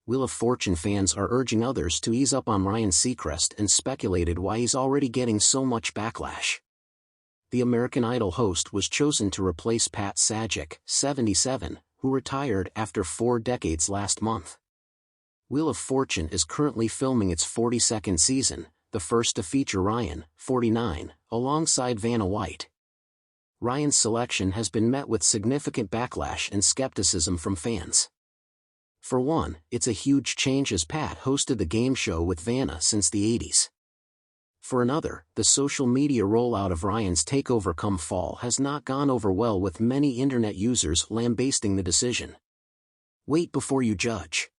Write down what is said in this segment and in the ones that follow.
Wheel of Fortune fans are urging others to ease up on Ryan Seacrest and speculated why he's already getting so much backlash. The American Idol host was chosen to replace Pat Sajak, 77, who retired after 4 decades last month. Wheel of Fortune is currently filming its 42nd season, the first to feature Ryan, 49, alongside Vanna White. Ryan's selection has been met with significant backlash and skepticism from fans. For one, it's a huge change as Pat hosted the game show with Vanna since the 80s. For another, the social media rollout of Ryan's takeover come fall has not gone over well, with many internet users lambasting the decision. Wait before you judge.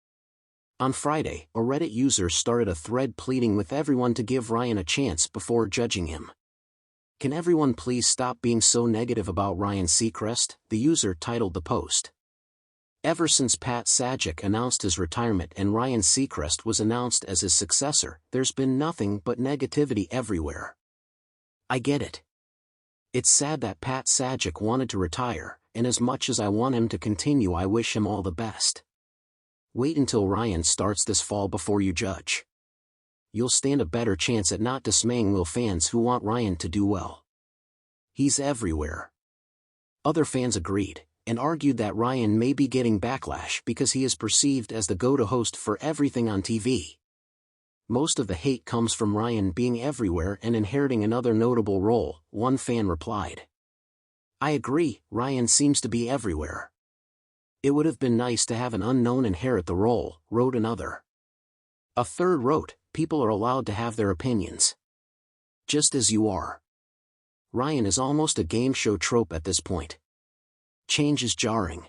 On Friday, a Reddit user started a thread pleading with everyone to give Ryan a chance before judging him. "Can everyone please stop being so negative about Ryan Seacrest?" the user titled the post. Ever since Pat Sajak announced his retirement and Ryan Seacrest was announced as his successor, there's been nothing but negativity everywhere. I get it. It's sad that Pat Sajak wanted to retire, and as much as I want him to continue, I wish him all the best. Wait until Ryan starts this fall before you judge. You'll stand a better chance at not dismaying Will fans who want Ryan to do well. He's everywhere. Other fans agreed, and argued that Ryan may be getting backlash because he is perceived as the go-to host for everything on TV. Most of the hate comes from Ryan being everywhere and inheriting another notable role, one fan replied. I agree, Ryan seems to be everywhere. It would have been nice to have an unknown inherit the role, wrote another. A third wrote, people are allowed to have their opinions. Just as you are. Ryan is almost a game show trope at this point. Change is jarring.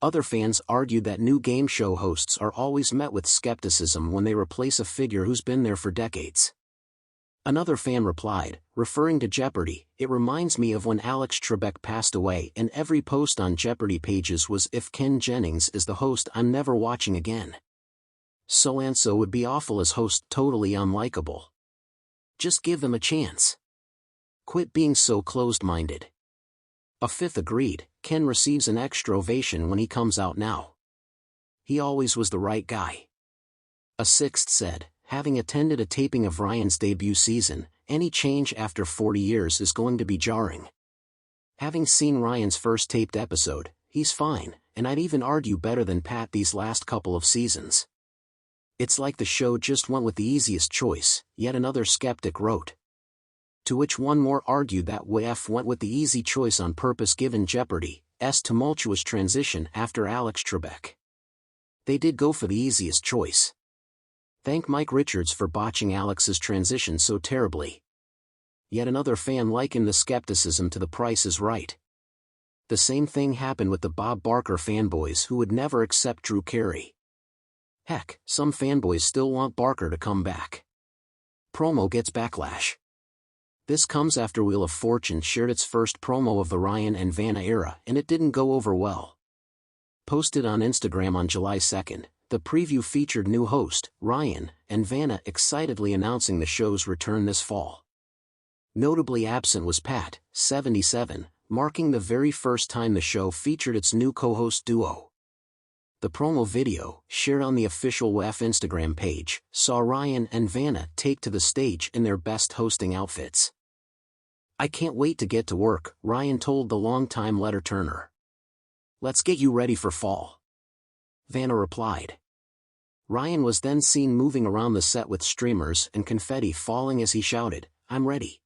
Other fans argued that new game show hosts are always met with skepticism when they replace a figure who's been there for decades. Another fan replied, referring to Jeopardy, it reminds me of when Alex Trebek passed away and every post on Jeopardy pages was, if Ken Jennings is the host, I'm never watching again. So-and-so would be awful as host, totally unlikable. Just give them a chance. Quit being so closed-minded. A fifth agreed, Ken receives an extra ovation when he comes out now. He always was the right guy. A sixth said, having attended a taping of Ryan's debut season, any change after 40 years is going to be jarring. Having seen Ryan's first taped episode, he's fine, and I'd even argue better than Pat these last couple of seasons. It's like the show just went with the easiest choice, yet another skeptic wrote. To which one more argued that WF went with the easy choice on purpose given Jeopardy's tumultuous transition after Alex Trebek. They did go for the easiest choice. Thank Mike Richards for botching Alex's transition so terribly. Yet another fan likened the skepticism to The Price is Right. The same thing happened with the Bob Barker fanboys who would never accept Drew Carey. Heck, some fanboys still want Barker to come back. Promo gets backlash. This comes after Wheel of Fortune shared its first promo of the Ryan and Vanna era and it didn't go over well. Posted on Instagram on July 2nd, the preview featured new host, Ryan, and Vanna excitedly announcing the show's return this fall. Notably absent was Pat, 77, marking the very first time the show featured its new co-host duo. The promo video, shared on the official WF Instagram page, saw Ryan and Vanna take to the stage in their best hosting outfits. I can't wait to get to work, Ryan told the longtime letter-turner. Let's get you ready for fall. Vanna replied. Ryan was then seen moving around the set with streamers and confetti falling as he shouted, I'm ready.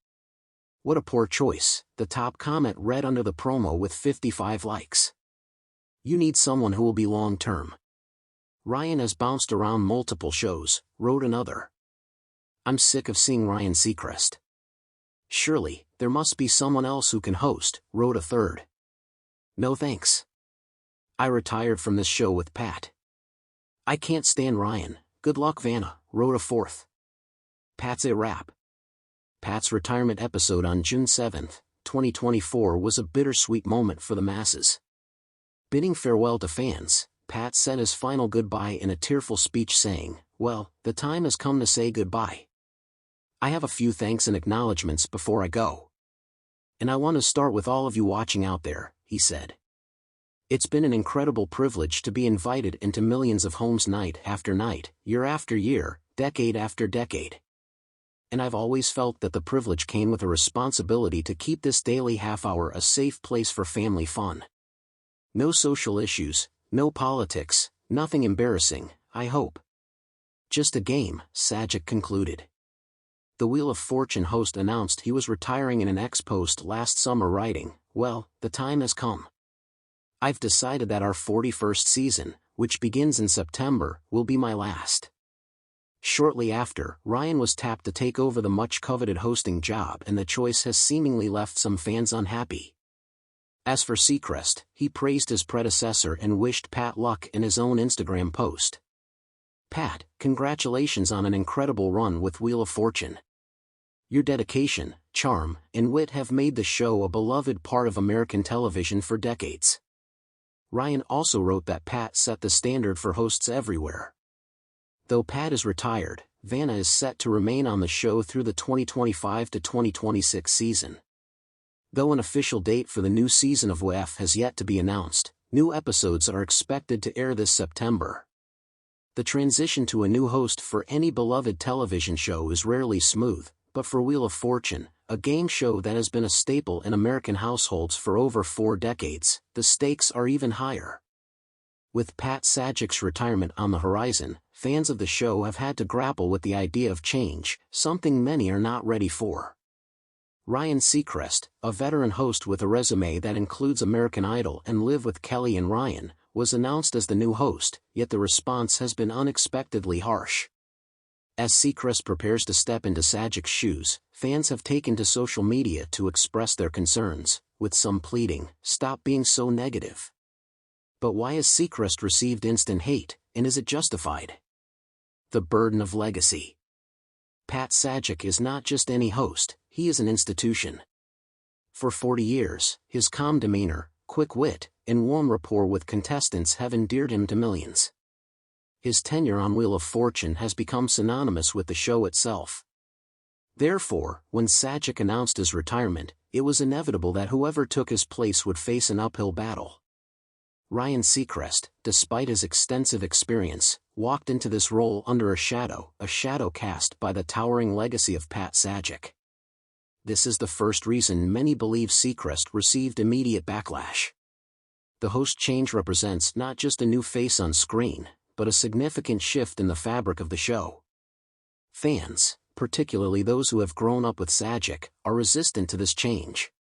What a poor choice, the top comment read under the promo with 55 likes. You need someone who will be long-term. Ryan has bounced around multiple shows, wrote another. I'm sick of seeing Ryan Seacrest. Surely, there must be someone else who can host, wrote a third. No thanks. I retired from this show with Pat. I can't stand Ryan, good luck Vanna, wrote a fourth. Pat's a wrap. Pat's retirement episode on June 7, 2024 was a bittersweet moment for the masses. Bidding farewell to fans, Pat said his final goodbye in a tearful speech saying, well, the time has come to say goodbye. I have a few thanks and acknowledgements before I go. And I want to start with all of you watching out there, he said. It's been an incredible privilege to be invited into millions of homes night after night, year after year, decade after decade. And I've always felt that the privilege came with a responsibility to keep this daily half-hour a safe place for family fun. No social issues, no politics, nothing embarrassing, I hope. Just a game, Sajak concluded. The Wheel of Fortune host announced he was retiring in an X-post last summer, writing, "Well, the time has come. I've decided that our 41st season, which begins in September, will be my last." Shortly after, Ryan was tapped to take over the much-coveted hosting job, and the choice has seemingly left some fans unhappy. As for Seacrest, he praised his predecessor and wished Pat luck in his own Instagram post. "Pat, congratulations on an incredible run with Wheel of Fortune. Your dedication, charm, and wit have made the show a beloved part of American television for decades." Ryan also wrote that Pat set the standard for hosts everywhere. Though Pat is retired, Vanna is set to remain on the show through the 2025 to 2026 season. Though an official date for the new season of WF has yet to be announced, new episodes are expected to air this September. The transition to a new host for any beloved television show is rarely smooth, but for Wheel of Fortune, a game show that has been a staple in American households for over 4 decades, the stakes are even higher. With Pat Sajak's retirement on the horizon, fans of the show have had to grapple with the idea of change, something many are not ready for. Ryan Seacrest, a veteran host with a resume that includes American Idol and Live with Kelly and Ryan, was announced as the new host, yet the response has been unexpectedly harsh. As Seacrest prepares to step into Sajak's shoes, fans have taken to social media to express their concerns, with some pleading, "Stop being so negative." But why has Seacrest received instant hate, and is it justified? The burden of legacy. Pat Sajak is not just any host, he is an institution. For 40 years, his calm demeanor, quick wit, and warm rapport with contestants have endeared him to millions. His tenure on Wheel of Fortune has become synonymous with the show itself. Therefore, when Sajak announced his retirement, it was inevitable that whoever took his place would face an uphill battle. Ryan Seacrest, despite his extensive experience, walked into this role under a shadow cast by the towering legacy of Pat Sajak. This is the first reason many believe Seacrest received immediate backlash. The host change represents not just a new face on screen, but a significant shift in the fabric of the show. Fans, particularly those who have grown up with Sajak, are resistant to this change.